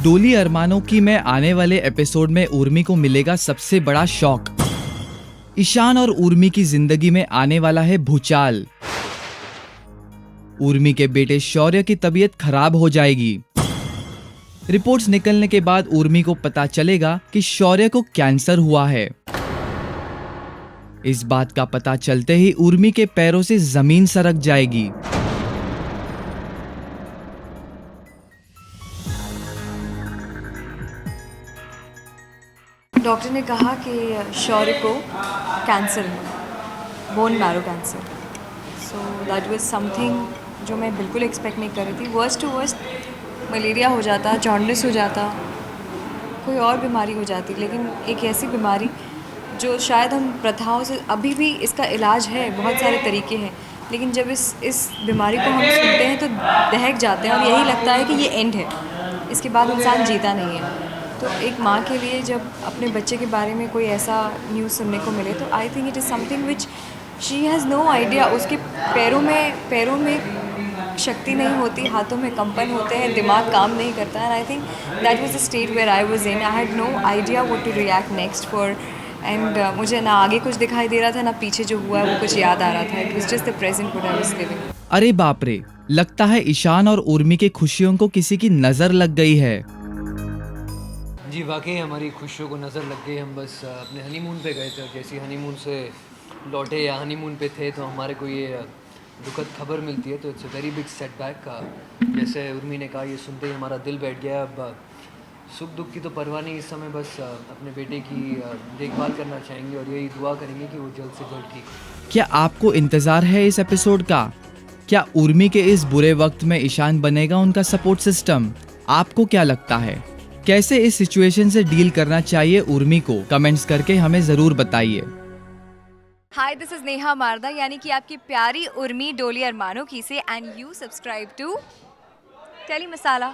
डोली अरमानों की में आने वाले एपिसोड में उर्मी को मिलेगा सबसे बड़ा शॉक। ईशान और उर्मी की जिंदगी में आने वाला है भूचाल। उर्मी के बेटे शौर्य की तबीयत खराब हो जाएगी। रिपोर्ट्स निकलने के बाद उर्मी को पता चलेगा कि शौर्य को कैंसर हुआ है। इस बात का पता चलते ही उर्मी के पैरों से जमीन सरक जाएगी। डॉक्टर ने कहा कि शौर्य को कैंसर है, bone marrow cancer. So that was something जो मैं बिल्कुल एक्सपेक्ट नहीं कर रही थी। वर्स्ट टू वर्स्ट मलेरिया हो जाता, जॉन्डिस हो जाता, कोई और बीमारी हो जाती, लेकिन एक ऐसी बीमारी जो शायद हम प्रथाओं से, अभी भी इसका इलाज है, बहुत सारे तरीके हैं, लेकिन जब इस बीमारी को हम सुनते हैं तो दहक जाते हैं और यही लगता है कि ये एंड है, इसके बाद इंसान जीता नहीं है। तो एक माँ के लिए जब अपने बच्चे के बारे में कोई ऐसा न्यूज़ सुनने को मिले तो I think it is something which she has no idea. उसके पैरों में शक्ति नहीं होती, हाथों में कंपन होते हैं, दिमाग काम नहीं करता है। And I think that was the state where I was in. I had no idea what to react next for. And मुझे ना आगे कुछ दिखाई दे रहा था, ना पीछे जो हुआ है वो कुछ याद आ रहा था। It was just the present what I was living. अरे बाप रे, लगता है ईशान और उर्मी की खुशियों को किसी की नजर लग गई है। जी वाकई हमारी खुशियों को नज़र लग गई। हम बस अपने हनीमून पे गए थे, जैसे हनीमून से लौटे या हनीमून पे थे तो हमारे को ये दुखद खबर मिलती है, तो it's a very big setback. जैसे उर्मी ने कहा, ये सुनते ही हमारा दिल बैठ गया। अब सुख दुख की तो परवाह नहीं, इस समय बस अपने बेटे की देखभाल करना चाहेंगे और यही दुआ करेंगे कि वो जल्द से जल्द ठीक हो। क्या आपको इंतजार है इस एपिसोड का? क्या उर्मी के इस बुरे वक्त में ईशान बनेगा उनका सपोर्ट सिस्टम? आपको क्या लगता है? कैसे इस सिचुएशन से डील करना चाहिए उर्मी को? कमेंट्स करके हमें जरूर बताइए। हाय, दिस इज नेहा मारदा, यानी कि आपकी प्यारी उर्मी डोली अरमानों की से, and you subscribe to Tele masala.